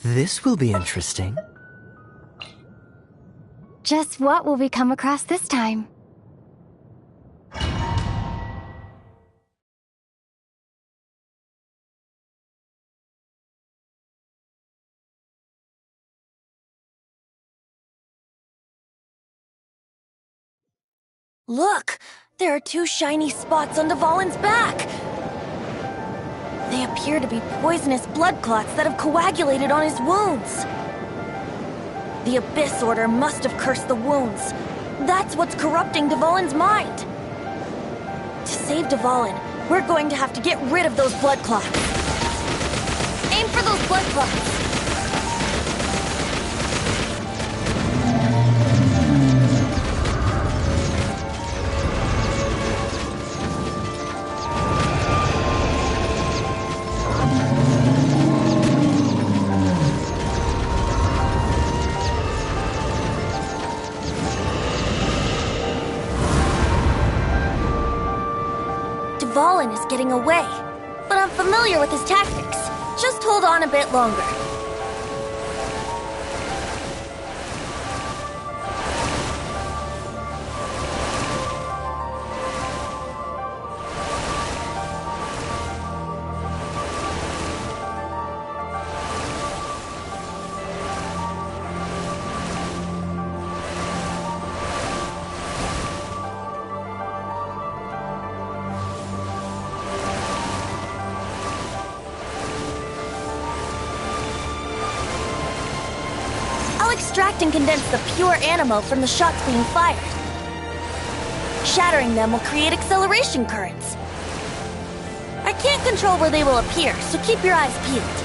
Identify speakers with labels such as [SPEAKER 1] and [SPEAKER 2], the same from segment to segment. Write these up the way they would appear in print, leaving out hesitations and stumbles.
[SPEAKER 1] This will be interesting.
[SPEAKER 2] Just what will we come across this time?
[SPEAKER 3] Look! There are two shiny spots on Dvalin's back! They appear to be poisonous blood clots that have coagulated on his wounds. The Abyss Order must have cursed the wounds. That's what's corrupting Dvalin's mind. To save Dvalin, we're going to have to get rid of those blood clots. Aim for those blood clots! Dvalin is getting away, but I'm familiar with his tactics. Just hold on a bit longer. Extract and condense the pure animo from the shots being fired. Shattering them will create acceleration currents. I can't control where they will appear, so keep your eyes peeled.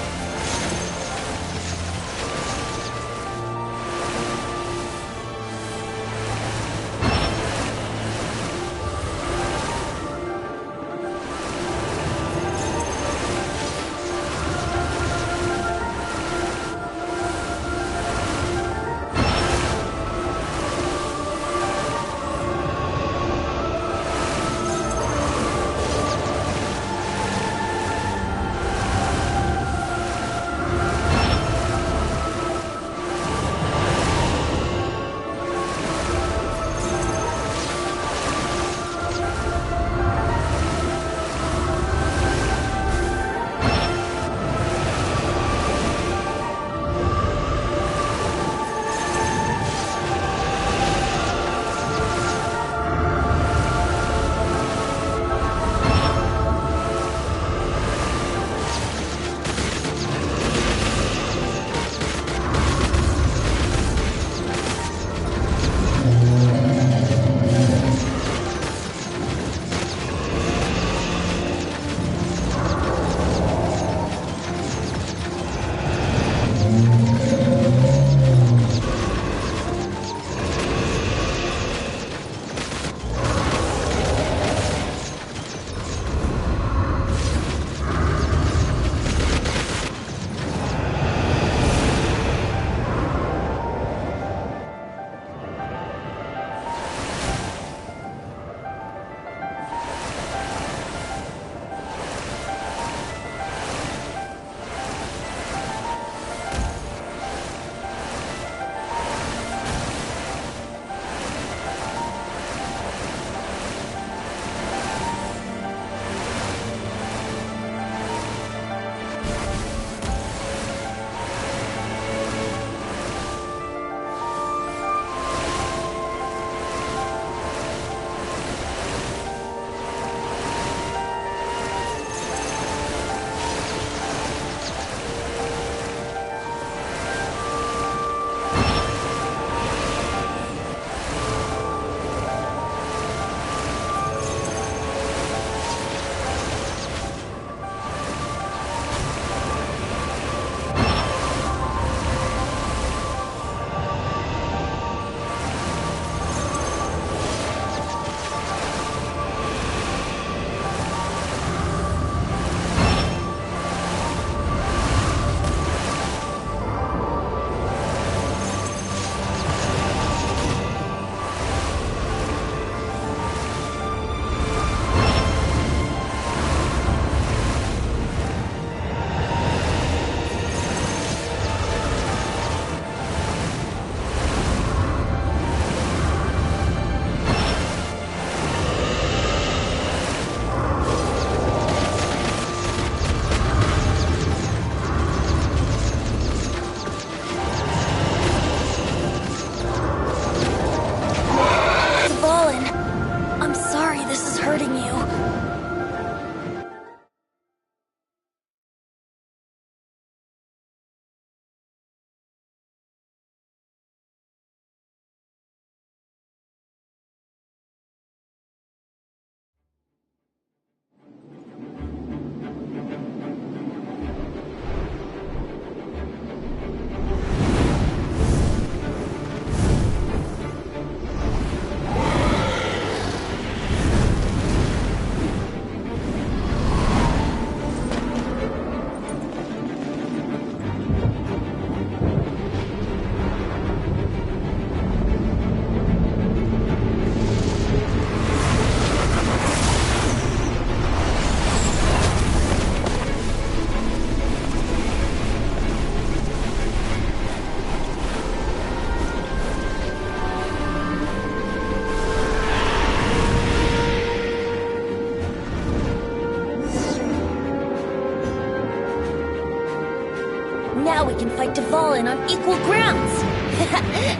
[SPEAKER 3] we can fight Dvalin on equal grounds.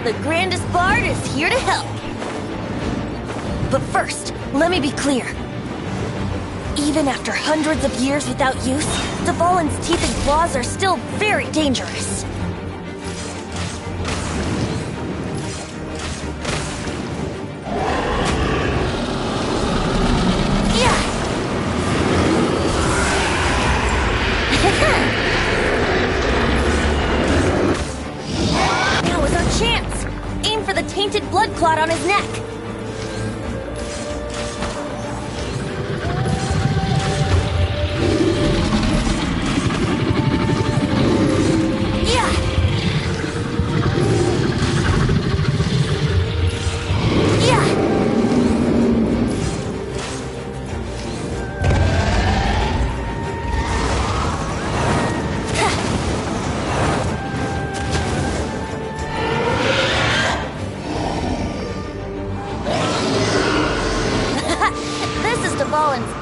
[SPEAKER 3] The grandest bard is here to help. But first, let me be clear. Even after hundreds of years without use, Dvalin's teeth and claws are still very dangerous. Now is our chance! Aim for the tainted blood clot on his neck.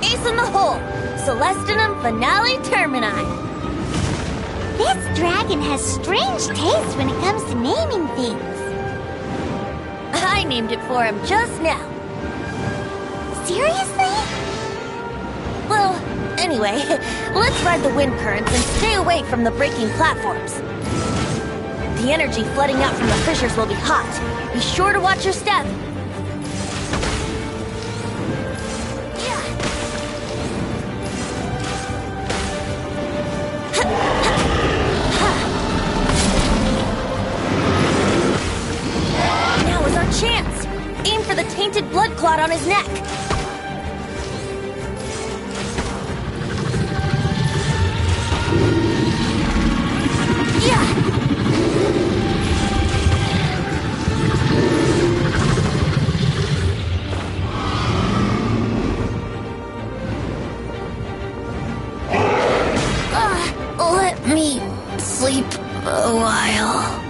[SPEAKER 3] Ace in the hole! Celestinum Finale Termini!
[SPEAKER 1] This dragon has strange taste when it comes to naming things.
[SPEAKER 3] I named it for him just now.
[SPEAKER 1] Seriously?
[SPEAKER 3] Well, anyway, let's ride the wind currents and stay away from the breaking platforms. The energy flooding out from the fissures will be hot. Be sure to watch your step. Chance! Aim for the tainted blood clot on his neck. Yeah! Let me sleep a while.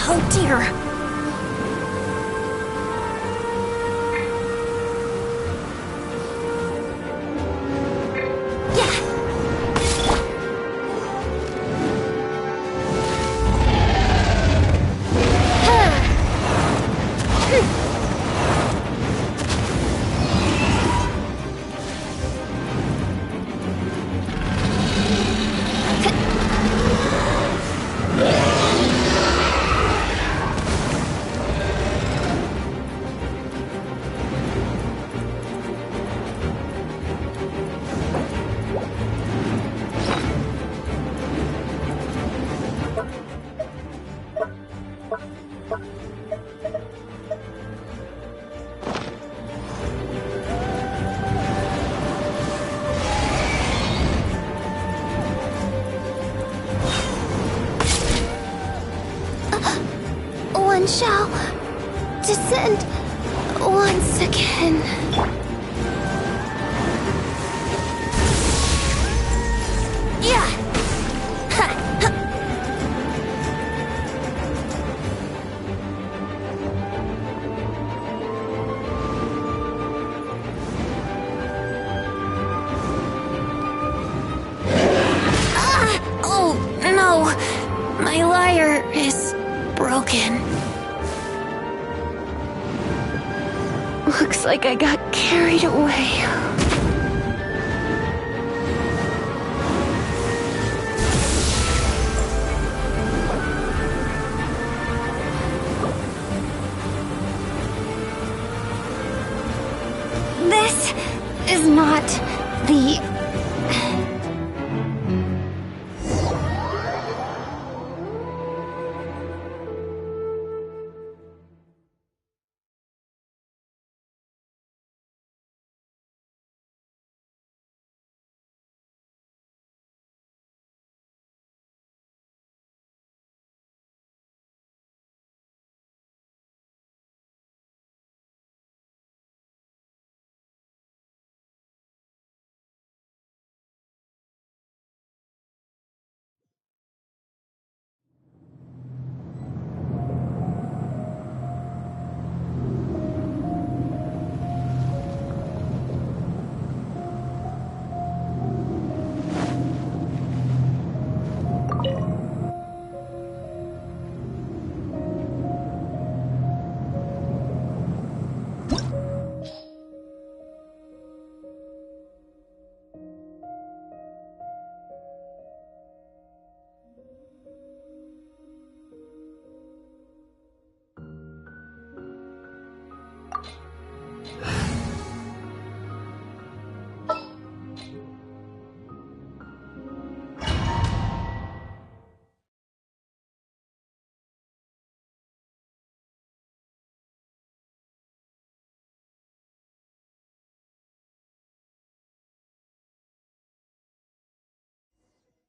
[SPEAKER 3] Oh dear. One shall descend once again. Yeah. Oh no, my lyre is broken. Looks like I got carried away.
[SPEAKER 2] This is not the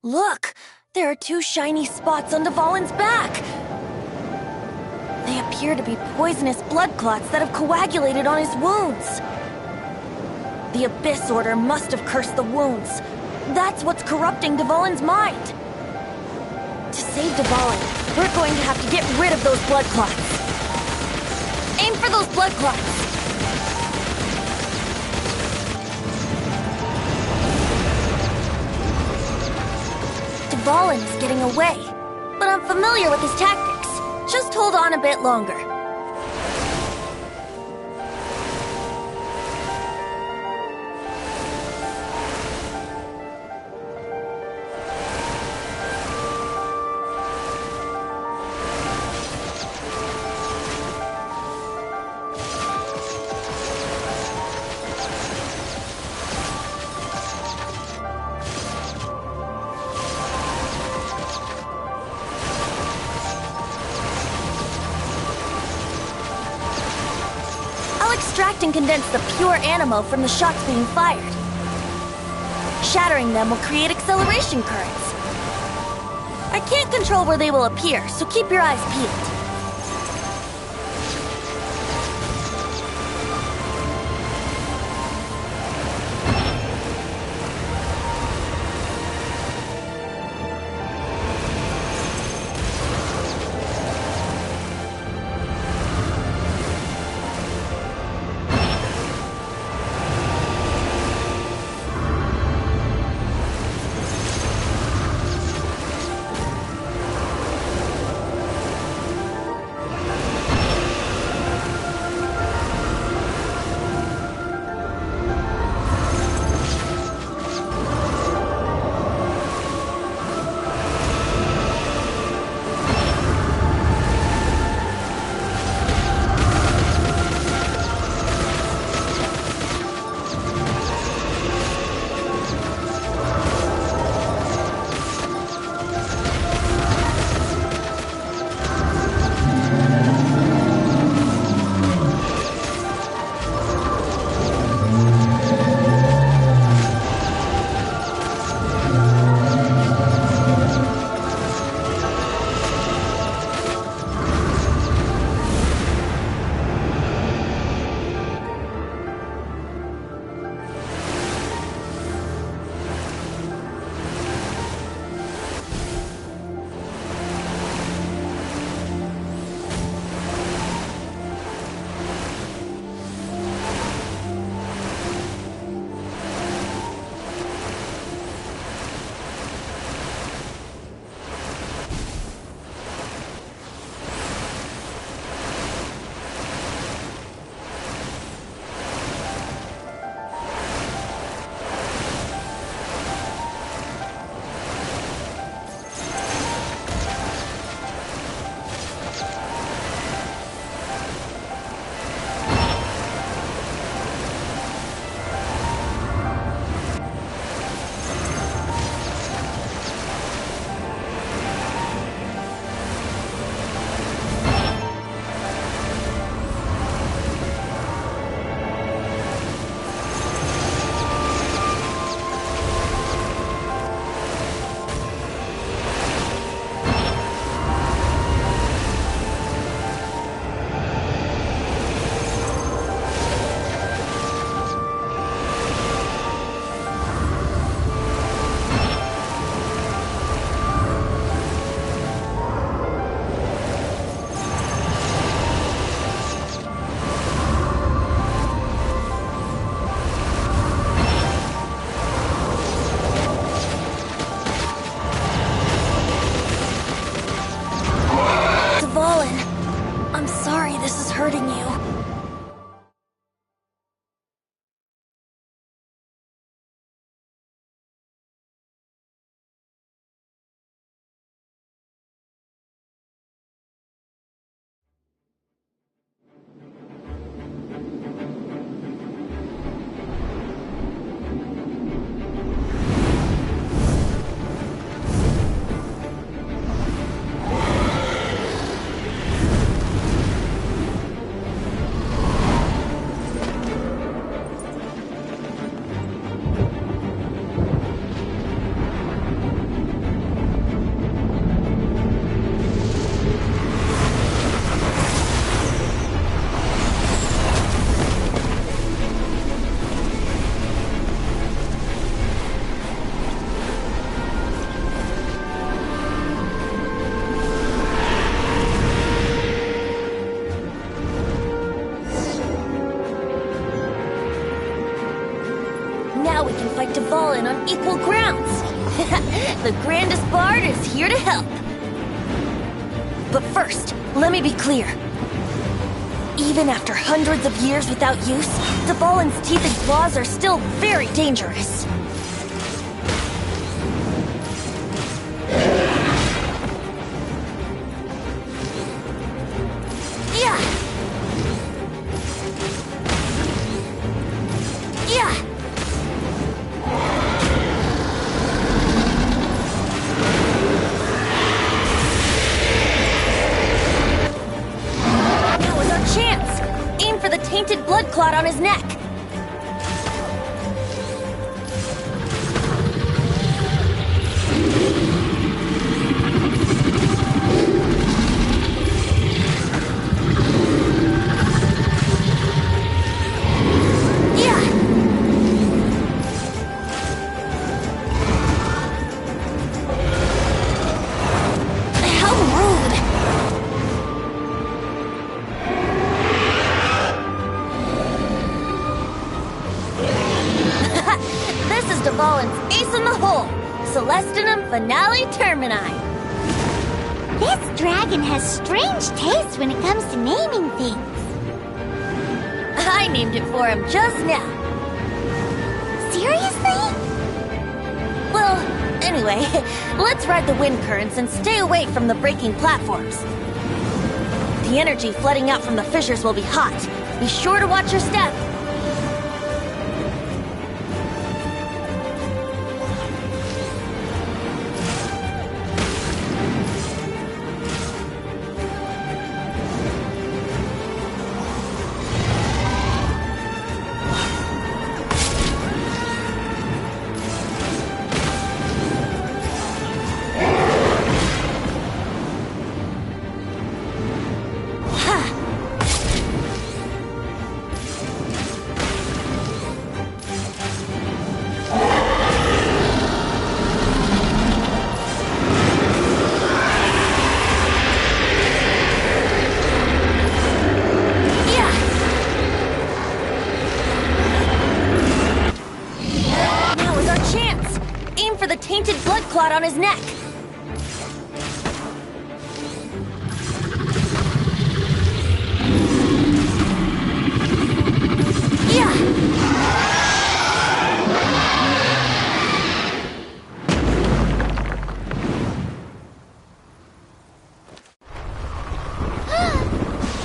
[SPEAKER 3] Look! There are 2 shiny spots on Dvalin's back! They appear to be poisonous blood clots that have coagulated on his wounds. The Abyss Order must have cursed the wounds. That's what's corrupting Dvalin's mind. To save Dvalin, we're going to have to get rid of those blood clots. Aim for those blood clots! Dvalin is getting away, but I'm familiar with his tactics. Just hold on a bit longer. Extract and condense the pure animo from the shots being fired. Shattering them will create acceleration currents. I can't control where they will appear, so keep your eyes peeled. hurting you. we can fight Dvalin on equal grounds. The grandest bard is here to help. But first, let me be clear. Even after hundreds of years without use, Dvalin's teeth and claws are still very dangerous. Yeah! Yeah! Now is our chance! Aim for the tainted blood clot on his neck! Dvalin's ace in the hole! Celestinum Finale Termini!
[SPEAKER 1] This dragon has strange taste when it comes to naming things.
[SPEAKER 3] I named it for him just now.
[SPEAKER 1] Seriously?
[SPEAKER 3] Well, anyway, let's ride the wind currents and stay away from the breaking platforms. The energy flooding out from the fissures will be hot. Be sure to watch your step. For the tainted blood clot on his neck.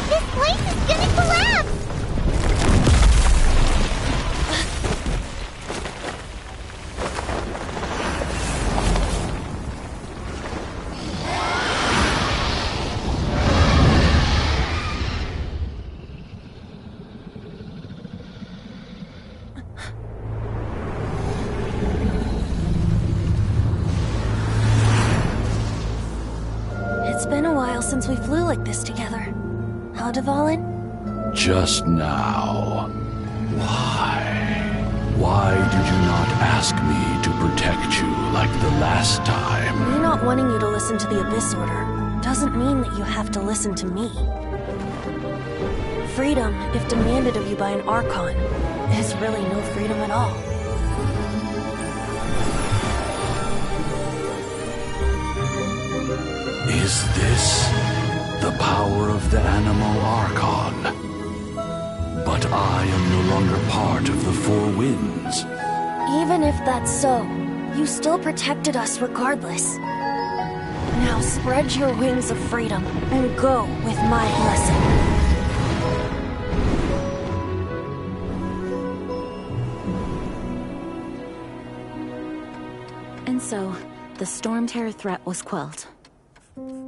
[SPEAKER 1] This place is gonna collapse!
[SPEAKER 3] It's been a while since we flew like this together. Huh, Dvalin?
[SPEAKER 4] Just now. Why? Why did you not ask me to protect you like the last time?
[SPEAKER 3] Me not wanting you to listen to the Abyss Order doesn't mean that you have to listen to me. Freedom, if demanded of you by an Archon, is really no freedom at all.
[SPEAKER 4] Is this the power of the Animal Archon? But I am no longer part of the Four Winds.
[SPEAKER 3] Even if that's so, you still protected us regardless. Now spread your wings of freedom and go with my blessing.
[SPEAKER 5] And so, the Storm Terror threat was quelled.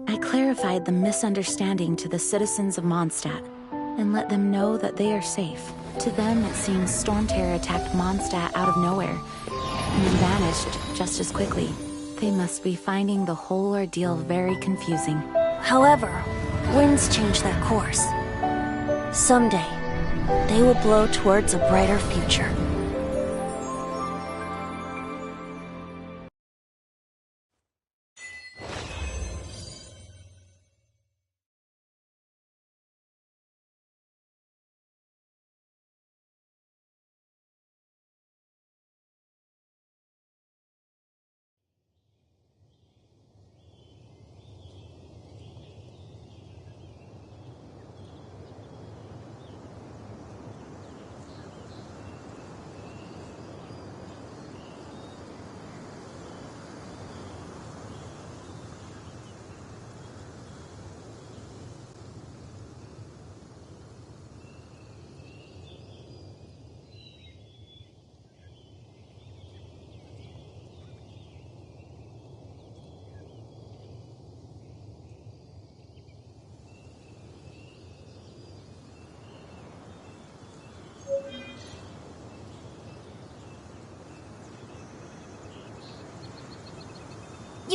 [SPEAKER 5] I clarified the misunderstanding to the citizens of Mondstadt, and let them know that they are safe. To them, it seems Storm Terror attacked Mondstadt out of nowhere, and then vanished just as quickly. They must be finding the whole ordeal very confusing.
[SPEAKER 3] However, winds change their course. Someday, they will blow towards a brighter future.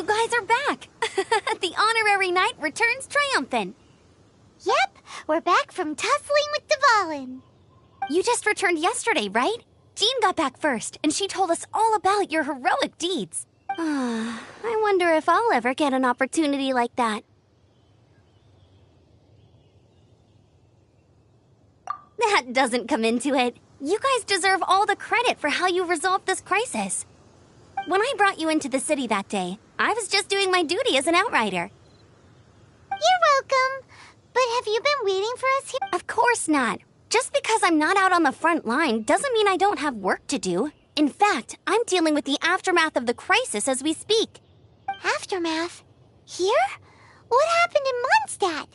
[SPEAKER 6] guys are back! The honorary knight returns triumphant.
[SPEAKER 1] Yep, we're back from tussling with Dvalin.
[SPEAKER 6] You just returned yesterday, right? Jean got back first, and she told us all about your heroic deeds. I wonder if I'll ever get an opportunity like that. That doesn't come into it. You guys deserve all the credit for how you resolved this crisis. When I brought you into the city that day, I was just doing my duty as an outrider.
[SPEAKER 1] You're welcome. But have you been waiting for us here?
[SPEAKER 6] Of course not. Just because I'm not out on the front line doesn't mean I don't have work to do. In fact, I'm dealing with the aftermath of the crisis as we speak.
[SPEAKER 1] Aftermath? Here? What happened in Mondstadt?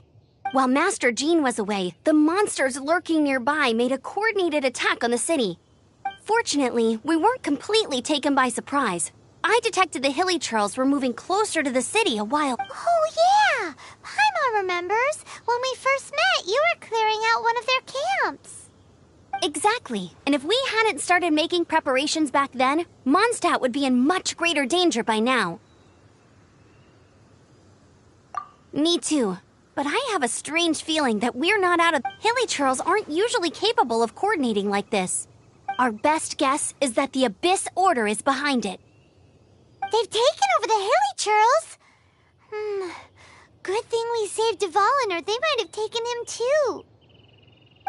[SPEAKER 6] While Master Jean was away, the monsters lurking nearby made a coordinated attack on the city. Fortunately, we weren't completely taken by surprise. I detected the Hilly Churls were moving closer to the city a while.
[SPEAKER 1] Oh, yeah! Paimon remembers. When we first met, you were clearing out one of their camps.
[SPEAKER 6] Exactly. And if we hadn't started making preparations back then, Mondstadt would be in much greater danger by now. Me too. But I have a strange feeling that we're not out of... Hilly Churls aren't usually capable of coordinating like this. Our best guess is that the Abyss Order is behind it.
[SPEAKER 1] They've taken over the Hilly Churls? Good thing we saved Dvalin, or they might have taken him too.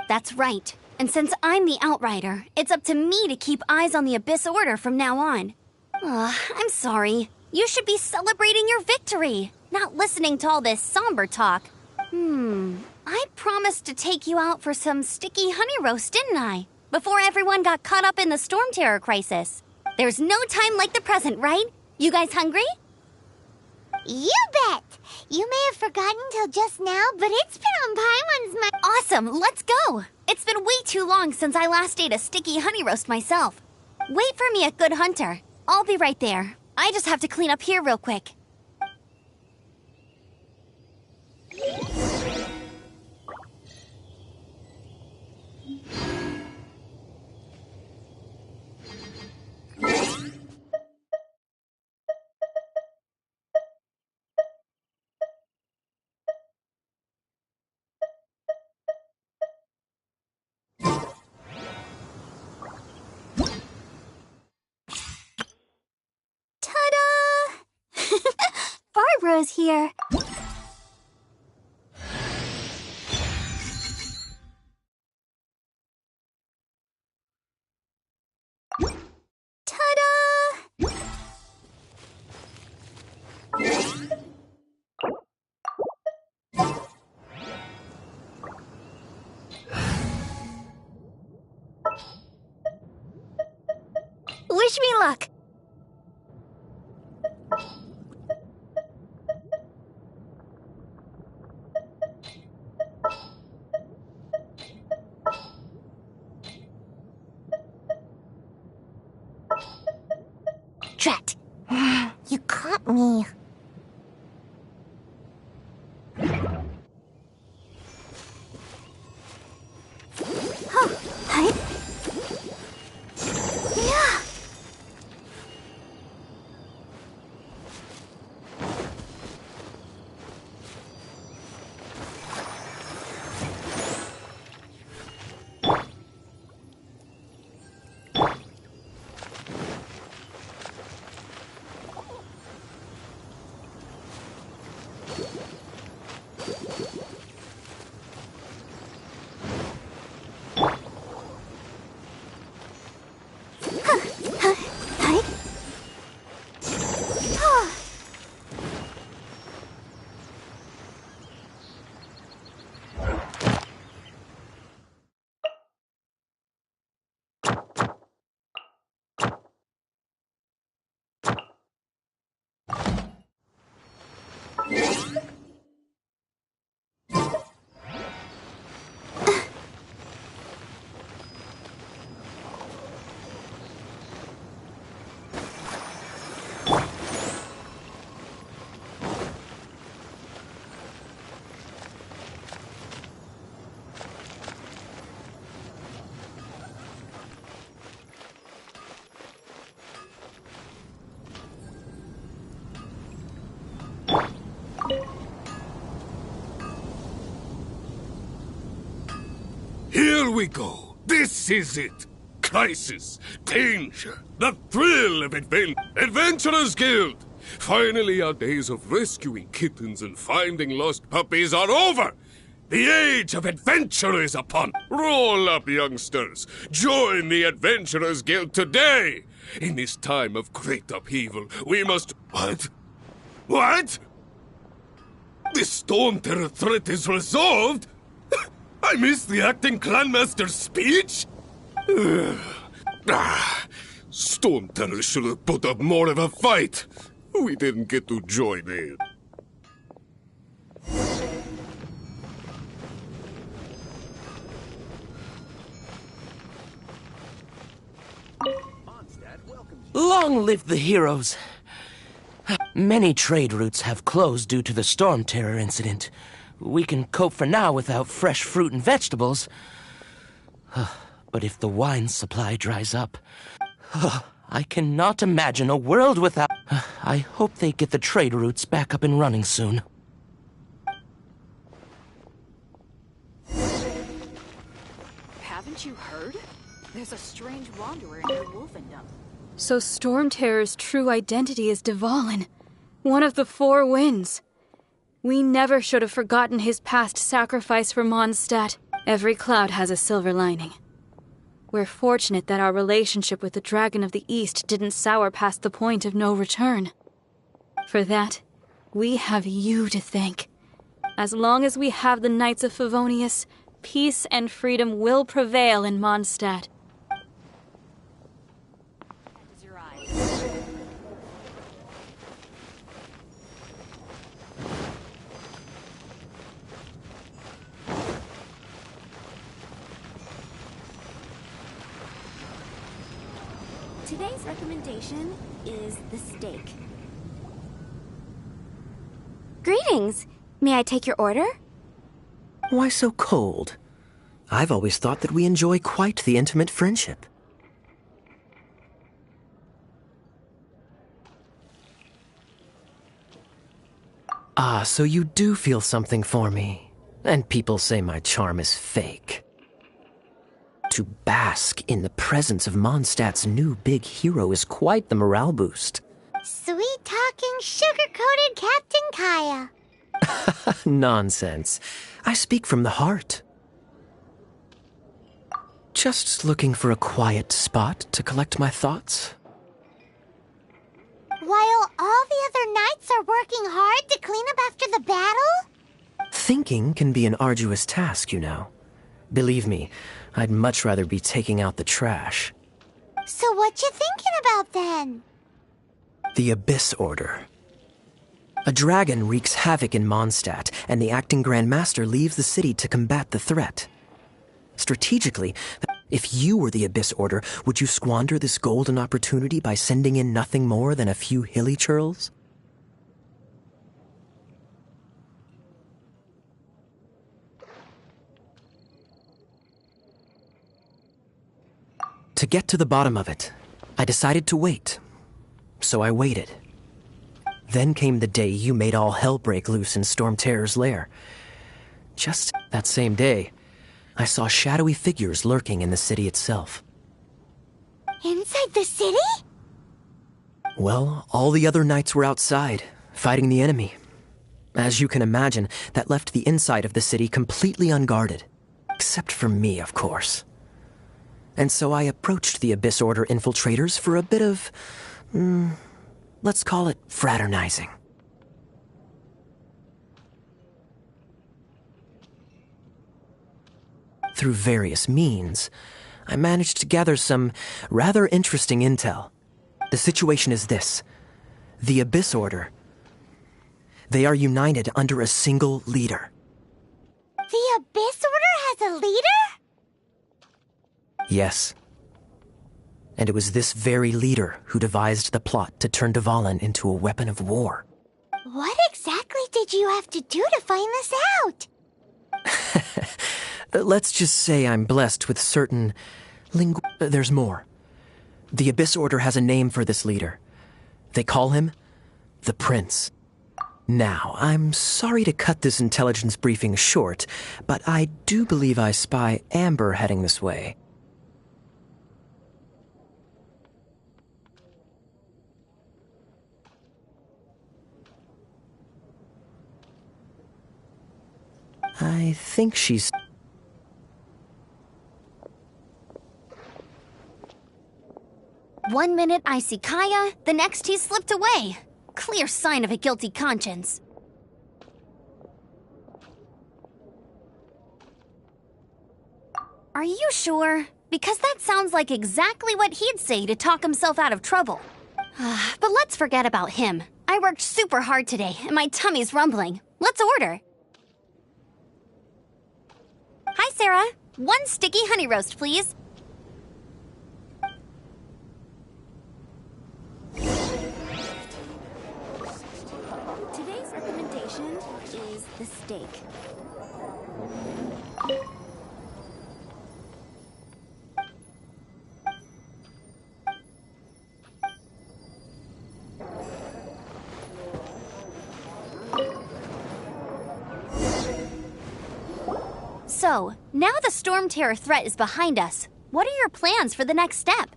[SPEAKER 6] That's right. And since I'm the Outrider, it's up to me to keep eyes on the Abyss Order from now on. I'm sorry. You should be celebrating your victory, not listening to all this somber talk. I promised to take you out for some sticky honey roast, didn't I? Before everyone got caught up in the storm terror crisis. There's no time like the present, right? You guys hungry?
[SPEAKER 1] You bet! You may have forgotten till just now, but it's been on Paimon's mind.
[SPEAKER 6] Awesome, let's go! It's been way too long since I last ate a sticky honey roast myself. Wait for me at Good Hunter. I'll be right there. I just have to clean up here real quick.
[SPEAKER 2] Barbara's here.
[SPEAKER 6] Ta-da! Wish me luck.
[SPEAKER 1] Drat. You caught me.
[SPEAKER 7] Here we go. This is it. Crisis, danger, the thrill of Adventurers Guild. Finally, our days of rescuing kittens and finding lost puppies are over. The age of adventure is upon. Roll up, youngsters. Join the Adventurers Guild today. In this time of great upheaval, we must... What? What? The Storm Terror threat is resolved? I missed the acting clanmaster's speech? Storm Terror should have put up more of a fight. We didn't get to join in.
[SPEAKER 8] Long live the heroes! Many trade routes have closed due to the Storm Terror incident. We can cope for now without fresh fruit and vegetables. But if the wine supply dries up, I cannot imagine a world without... I hope they get the trade routes back up and running soon.
[SPEAKER 9] Haven't you heard? There's a strange wanderer near Wolfendom.
[SPEAKER 2] So Storm Terror's true identity is Dvalin, one of the Four Winds. We never should have forgotten his past sacrifice for Mondstadt. Every cloud has a silver lining. We're fortunate that our relationship with the Dragon of the East didn't sour past the point of no return. For that, we have you to thank. As long as we have the Knights of Favonius, peace and freedom will prevail in Mondstadt.
[SPEAKER 6] Today's recommendation is the steak. Greetings! May I take your order?
[SPEAKER 10] Why so cold? I've always thought that we enjoy quite the intimate friendship. Ah, so you do feel something for me. And people say my charm is fake. To bask in the presence of Mondstadt's new big hero is quite the morale boost.
[SPEAKER 1] Sweet-talking, sugar-coated Captain Kaya.
[SPEAKER 10] Nonsense. I speak from the heart. Just looking for a quiet spot to collect my thoughts.
[SPEAKER 1] While all the other knights are working hard to clean up after the battle?
[SPEAKER 10] Thinking can be an arduous task, you know. Believe me, I'd much rather be taking out the trash.
[SPEAKER 1] So what you thinking about then?
[SPEAKER 10] The Abyss Order. A dragon wreaks havoc in Mondstadt, and the acting Grand Master leaves the city to combat the threat. Strategically, if you were the Abyss Order, would you squander this golden opportunity by sending in nothing more than a few hilly churls? To get to the bottom of it, I decided to wait. So I waited. Then came the day you made all hell break loose in Storm Terror's lair. Just that same day, I saw shadowy figures lurking in the city itself.
[SPEAKER 1] Inside the city?
[SPEAKER 10] Well, all the other knights were outside, fighting the enemy. As you can imagine, that left the inside of the city completely unguarded. Except for me, of course. And so I approached the Abyss Order infiltrators for a bit of... let's call it fraternizing. Through various means, I managed to gather some rather interesting intel. The situation is this. The Abyss Order. They are united under a single leader.
[SPEAKER 1] The Abyss Order has a leader?
[SPEAKER 10] Yes. And it was this very leader who devised the plot to turn Dvalin into a weapon of war.
[SPEAKER 1] What exactly did you have to do to find this out?
[SPEAKER 10] Let's just say I'm blessed with certain there's more. The Abyss Order has a name for this leader. They call him the Prince. Now, I'm sorry to cut this intelligence briefing short, but I do believe I spy Amber heading this way. I think she's...
[SPEAKER 6] One minute I see Kaya, the next he slipped away. Clear sign of a guilty conscience. Are you sure? Because that sounds like exactly what he'd say to talk himself out of trouble. But let's forget about him. I worked super hard today, and my tummy's rumbling. Let's order. Hi, Sarah. One sticky honey roast, please. Today's recommendation is the steak. So, now the Storm Terror threat is behind us. What are your plans for the next step?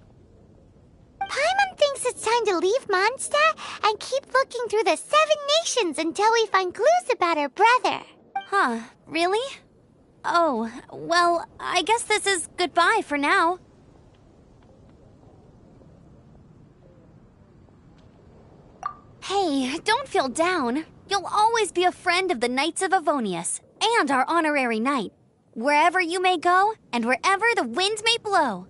[SPEAKER 1] Paimon thinks it's time to leave Mondstadt and keep looking through the 7 nations until we find clues about her brother.
[SPEAKER 6] Huh, really? Oh, well, I guess this is goodbye for now. Hey, don't feel down. You'll always be a friend of the Knights of Avonius and our honorary knight. Wherever you may go, and wherever the wind may blow.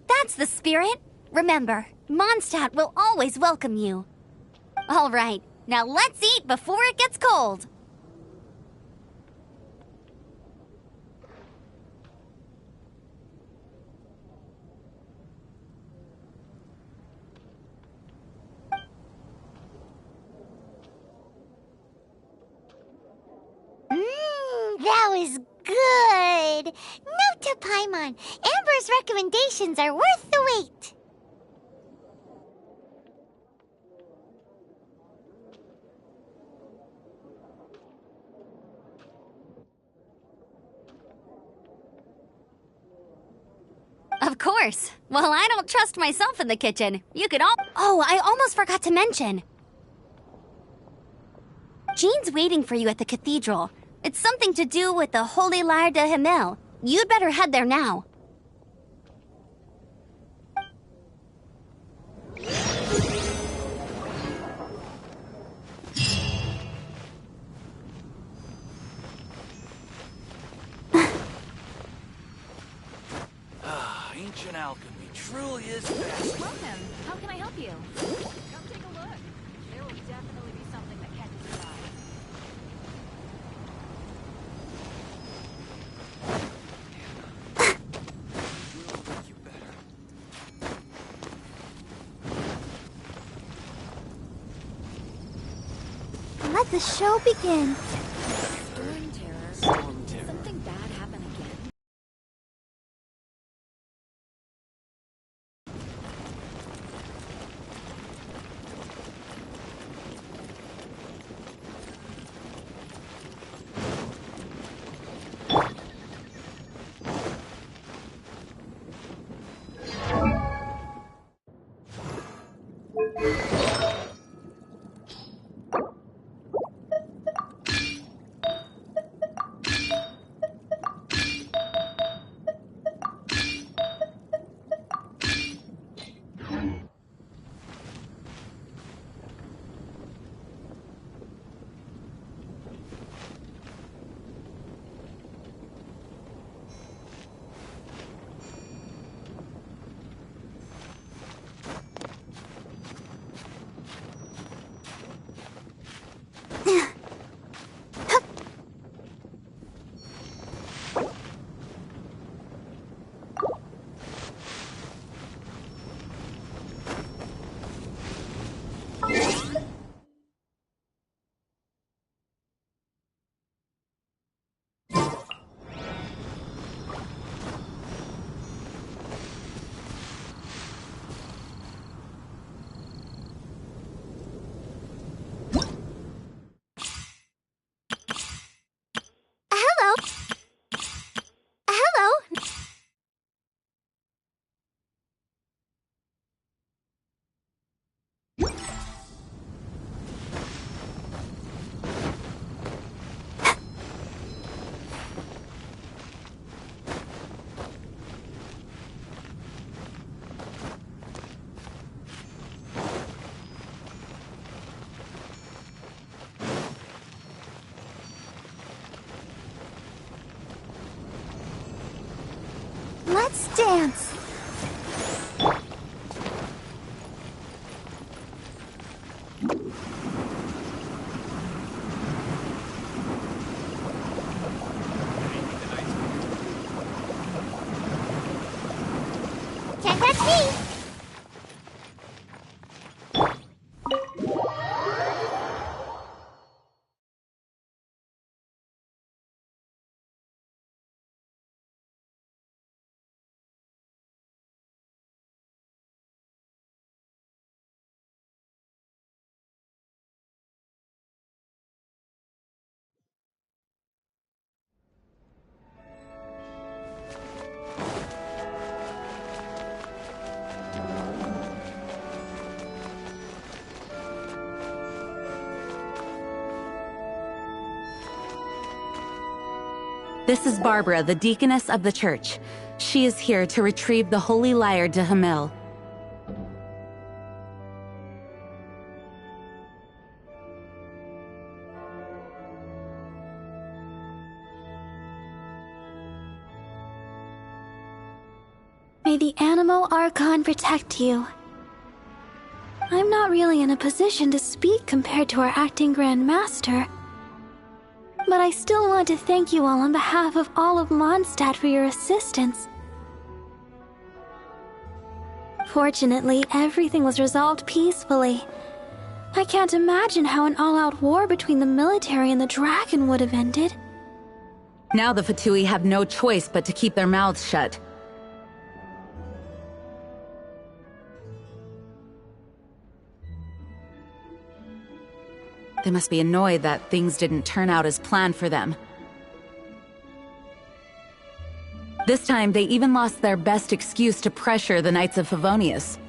[SPEAKER 6] That's the spirit. Remember, Mondstadt will always welcome you. All right, now let's eat before it gets cold.
[SPEAKER 1] That was good. Note to Paimon, Amber's recommendations are worth the wait.
[SPEAKER 6] Of course. Well, I don't trust myself in the kitchen. You could all... Oh, I almost forgot to mention. Jean's waiting for you at the cathedral. It's something to do with the Holy Lyre de Himmel. You'd better head there now.
[SPEAKER 4] Ancient alchemy truly is best.
[SPEAKER 9] Welcome. How can I help you? Come take a look. There will definitely be something that catches your eye.
[SPEAKER 4] We'll make you better.
[SPEAKER 1] Let the show begin.
[SPEAKER 9] Storm terror. Did something bad happen again?
[SPEAKER 3] dance!
[SPEAKER 1] Can't touch me!
[SPEAKER 5] This is Barbara, the deaconess of the church. She is here to retrieve the holy lyre to Hamil.
[SPEAKER 1] May the Animo Archon protect you. I'm not really in a position to speak compared to our acting Grand Master. But I still want to thank you all on behalf of all of Mondstadt for your assistance. Fortunately, everything was resolved peacefully. I can't imagine how an all-out war between the military and the dragon would have ended.
[SPEAKER 5] Now the Fatui have no choice but to keep their mouths shut. They must be annoyed that things didn't turn out as planned for them. This time, they even lost their best excuse to pressure the Knights of Favonius.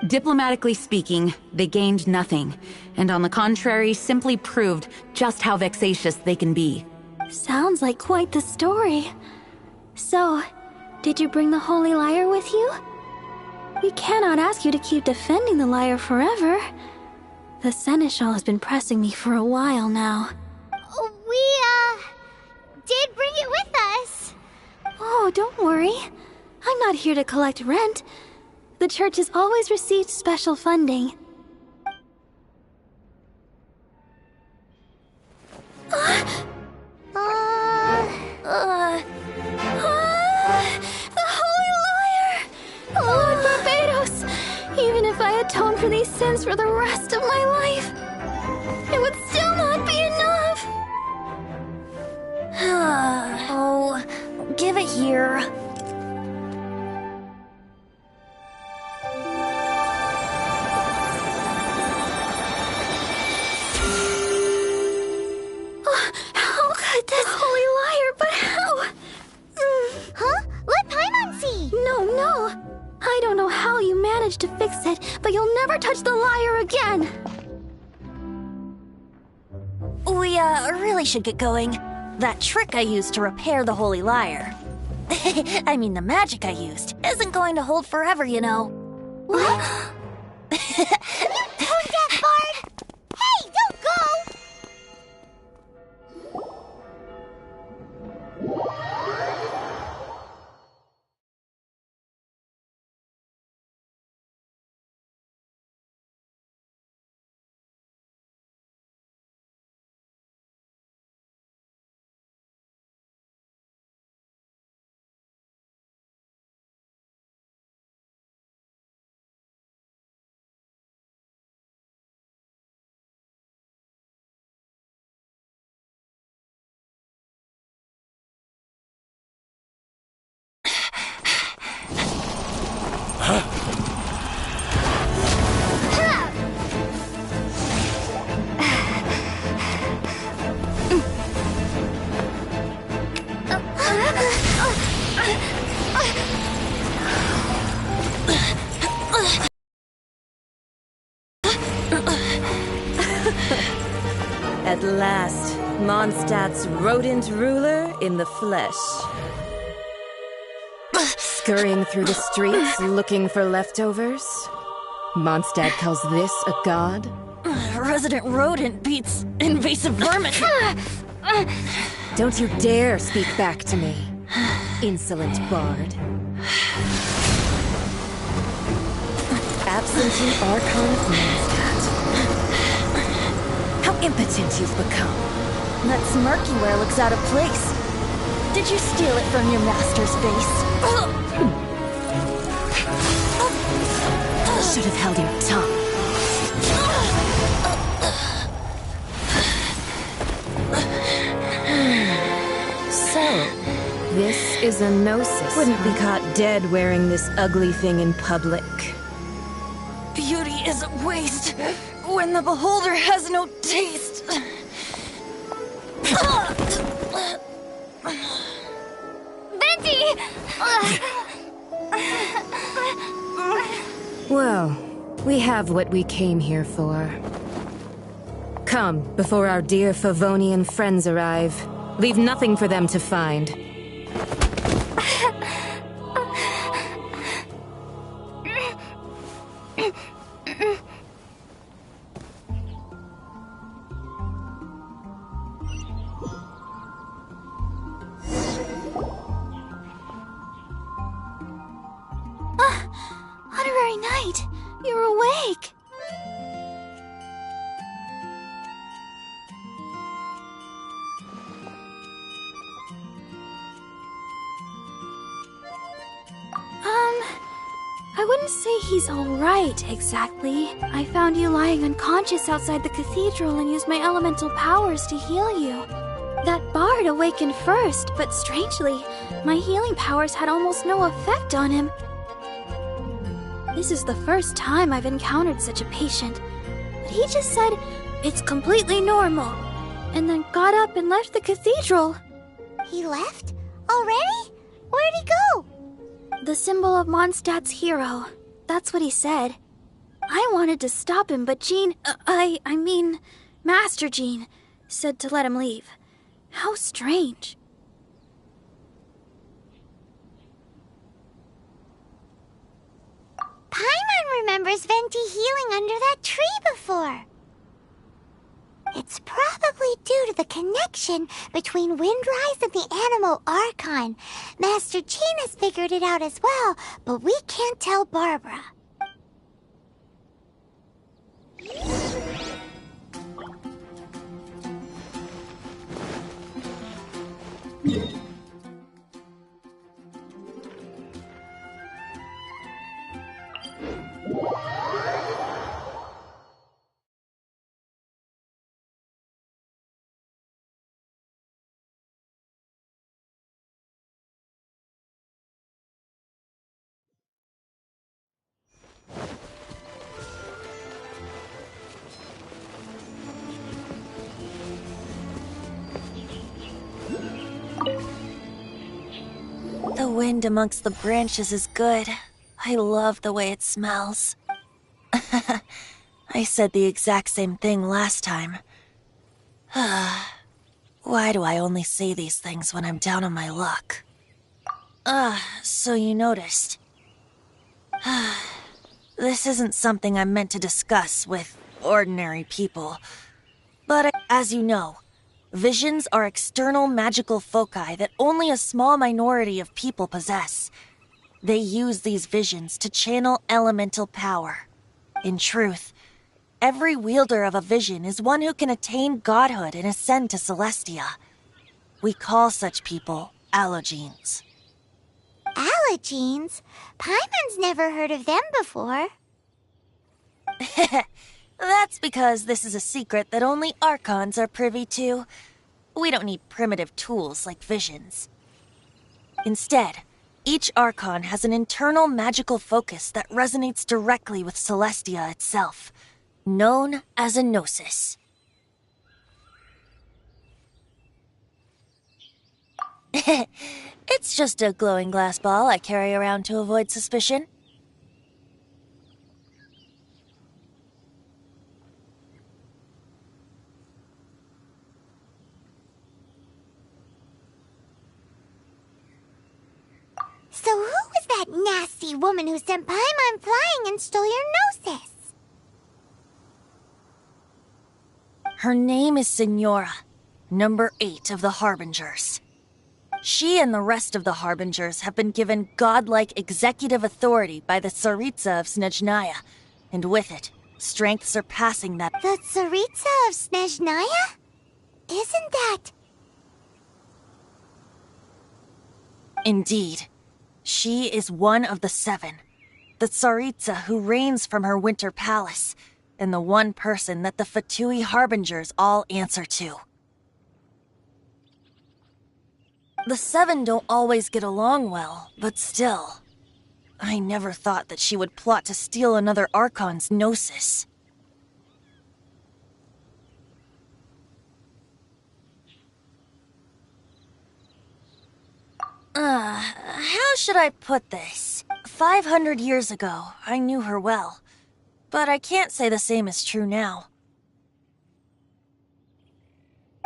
[SPEAKER 5] Diplomatically speaking, they gained nothing, and on the contrary, simply proved just how vexatious they can be.
[SPEAKER 1] Sounds like quite the story. So, did you bring the Holy Lyre with you? We cannot ask you to keep defending the lyre forever. The Seneschal has been pressing me for a while now. We, did bring it with us. Oh, don't worry. I'm not here to collect rent. The church has always received special funding. The Holy Lyre! Lord Barbados! Even if I atone for these sins for the rest of my life, it would still not be enough!
[SPEAKER 3] Oh, give it here.
[SPEAKER 1] How could this Holy Lyre, but how? Huh? Let Paimon see! No. I don't know how you managed to fix it, but you'll never touch the lyre again!
[SPEAKER 3] We, really should get going. That trick I used to repair the Holy Lyre. I mean, the magic I used isn't going to hold forever, you know.
[SPEAKER 1] What? Tone deaf, Bard! Hey, don't go!
[SPEAKER 11] At last, Mondstadt's rodent ruler in the flesh. Scurrying through the streets looking for leftovers? Mondstadt calls this a god?
[SPEAKER 3] Resident rodent beats invasive vermin.
[SPEAKER 11] Don't you dare speak back to me. Insolent bard. Absentee Archon of Mondstadt. How impotent you've become.
[SPEAKER 3] That smirk you wear looks out of place. Did you steal it from your master's face?
[SPEAKER 11] Should have held your tongue. So, this is a gnosis. Wouldn't be caught dead wearing this ugly thing in public.
[SPEAKER 3] Beauty is a waste when the beholder has no taste.
[SPEAKER 6] Venti!
[SPEAKER 11] Well, we have what we came here for. Come, before our dear Favonian friends arrive. Leave nothing for them to find.
[SPEAKER 1] Honorary Knight, you're awake. I wouldn't say he's alright, exactly. I found you lying unconscious outside the cathedral and used my elemental powers to heal you. That bard awakened first, but strangely, my healing powers had almost no effect on him. This is the first time I've encountered such a patient, but he just said, "It's completely normal," and then got up and left the cathedral.
[SPEAKER 6] He left? Already? Where'd he go?
[SPEAKER 1] The symbol of Mondstadt's hero. That's what he said. I wanted to stop him, but Jean, I mean, Master Jean, said to let him leave. How strange.
[SPEAKER 6] Paimon remembers Venti healing under that tree before. It's probably due to the connection between Windrise and the Animal Archon. Master Jean has figured it out as well, but we can't tell Barbara.
[SPEAKER 3] The wind amongst the branches is good. I love the way it smells. I said the exact same thing last time. Why do I only say these things when I'm down on my luck? So you noticed. This isn't something I'm meant to discuss with ordinary people. But as you know, visions are external magical foci that only a small minority of people possess. They use these visions to channel elemental power. In truth, every wielder of a vision is one who can attain godhood and ascend to Celestia. We call such people allogenes.
[SPEAKER 6] Allogenes? Paimon's never heard of them before.
[SPEAKER 3] That's because this is a secret that only Archons are privy to. We don't need primitive tools like visions. Instead, each Archon has an internal magical focus that resonates directly with Celestia itself, known as a gnosis. It's just a glowing glass ball I carry around to avoid suspicion.
[SPEAKER 6] So who was that nasty woman who sent Paimon flying and stole your gnosis?
[SPEAKER 3] Her name is Signora, number 8 of the Harbingers. She and the rest of the Harbingers have been given godlike executive authority by the Tsaritsa of Snezhnaya, and with it, strength surpassing that.
[SPEAKER 12] The Tsaritsa of Snezhnaya? Isn't that...
[SPEAKER 3] Indeed. She is one of the 7. The Tsaritsa who reigns from her winter palace, and the one person that the Fatui Harbingers all answer to. The 7 don't always get along well, but still. I never thought that she would plot to steal another Archon's Gnosis. How should I put this? 500 years ago, I knew her well. But I can't say the same is true now.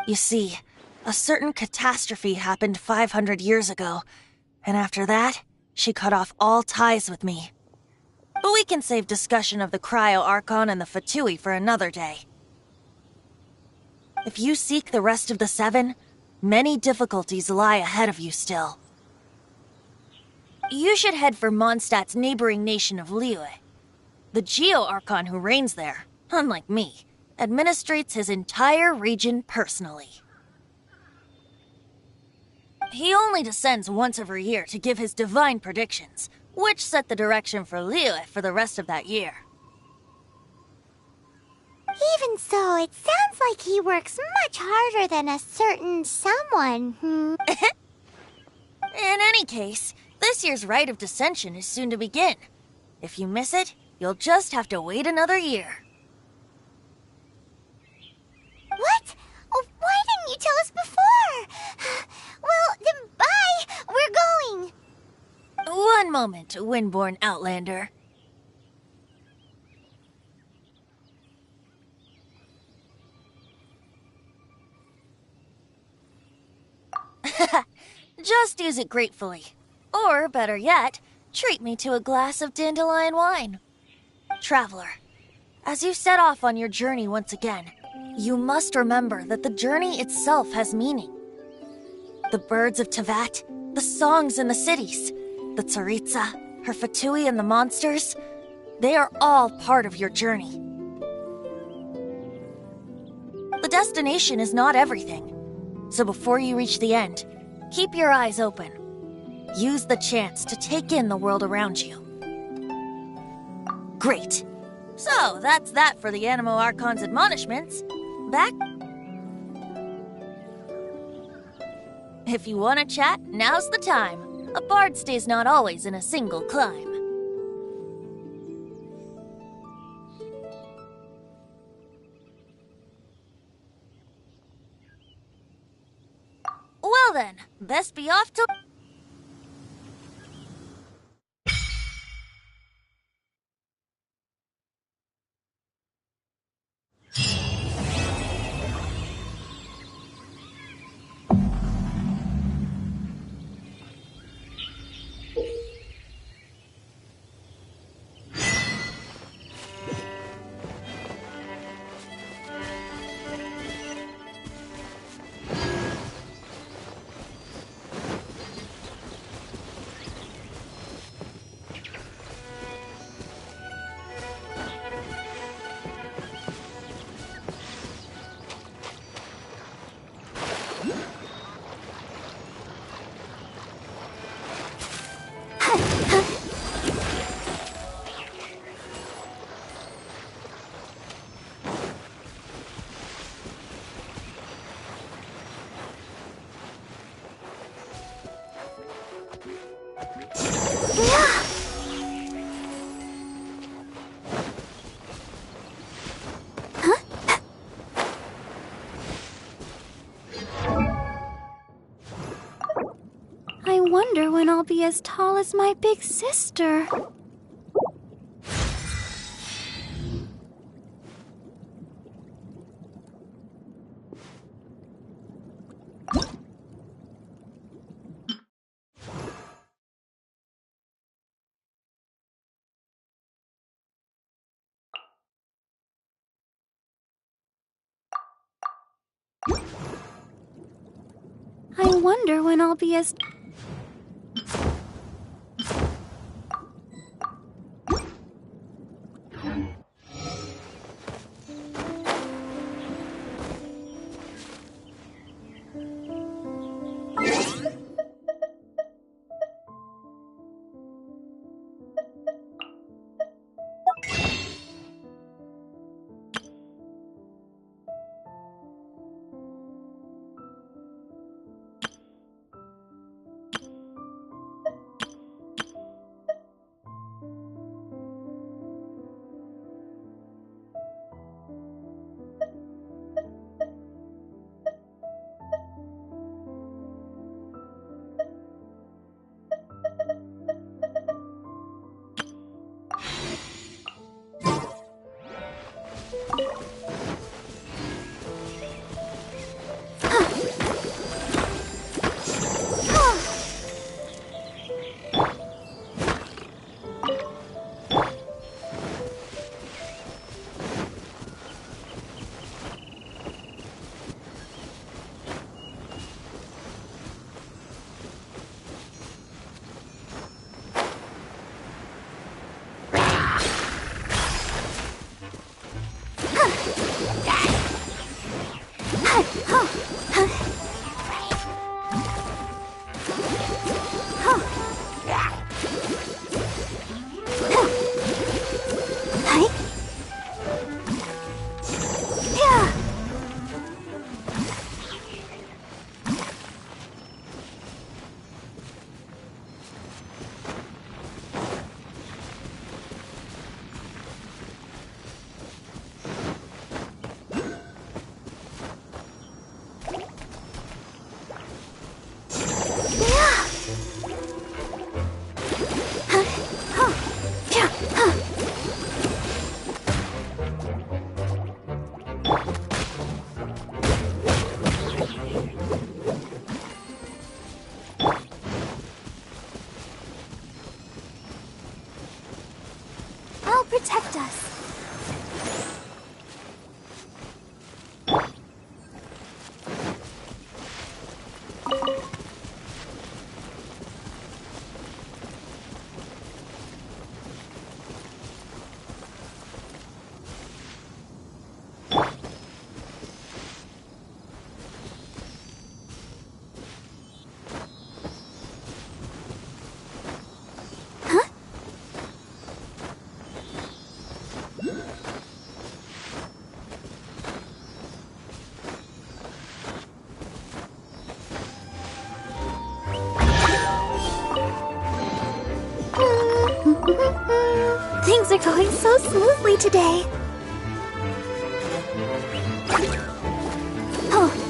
[SPEAKER 3] You see, a certain catastrophe happened 500 years ago, and after that, she cut off all ties with me. But we can save discussion of the Cryo Archon and the Fatui for another day. If you seek the rest of the 7, many difficulties lie ahead of you still. You should head for Mondstadt's neighboring nation of Liyue. The Geo-Archon who reigns there, unlike me, administrates his entire region personally. He only descends once every year to give his divine predictions, which set the direction for Liyue for the rest of that year.
[SPEAKER 12] Even so, it sounds like he works much harder than a certain someone,
[SPEAKER 3] In any case, this year's Rite of Descension is soon to begin. If you miss it, you'll just have to wait another year.
[SPEAKER 12] What? Oh, why didn't you tell us before? Well, then bye! We're going!
[SPEAKER 3] One moment, Windborn Outlander. Just use it gratefully. Or, better yet, treat me to a glass of dandelion wine. Traveler, as you set off on your journey once again, you must remember that the journey itself has meaning. The birds of Tevat, the songs in the cities, the Tsaritsa, her Fatui and the monsters, they are all part of your journey. The destination is not everything, so before you reach the end, keep your eyes open. Use the chance to take in the world around you. Great. So, that's that for the Animo Archon's admonishments. Back? If you want to chat, now's the time. A bard stays not always in a single clime. Well then, best be off to...
[SPEAKER 1] I wonder when I'll be as tall as my big sister. I wonder when I'll be as... I'll protect us. Things are going so smoothly today. Oh.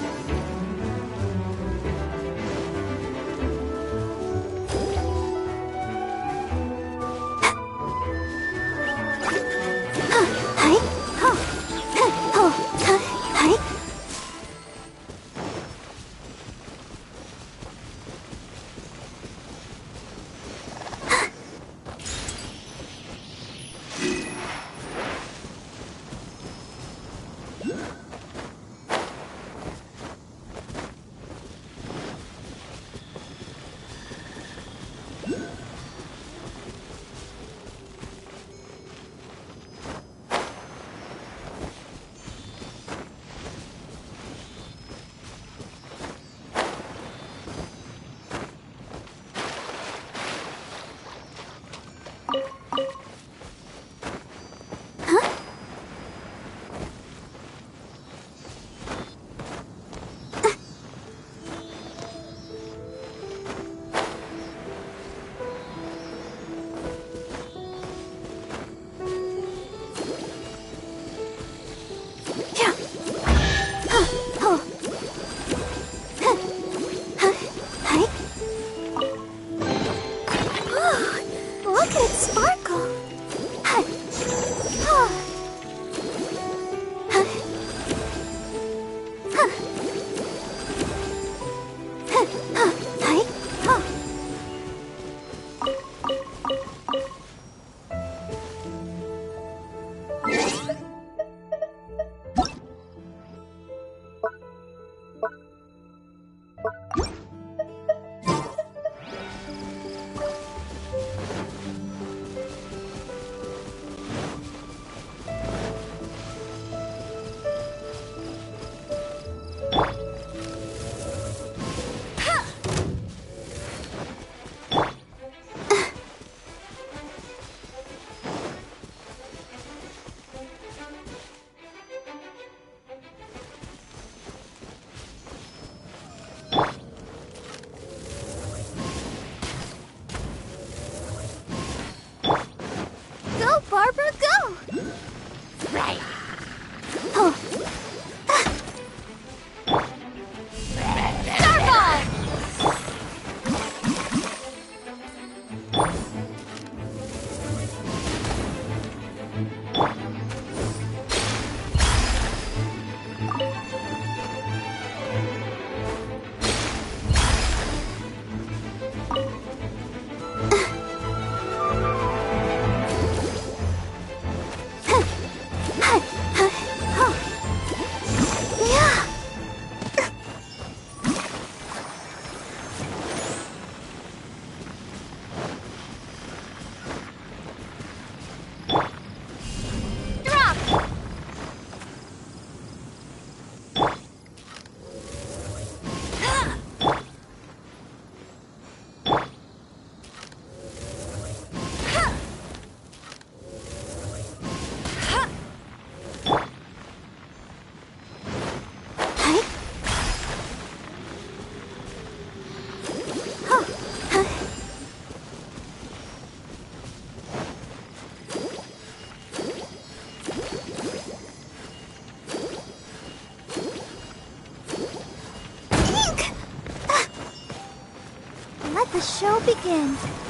[SPEAKER 1] the show begins.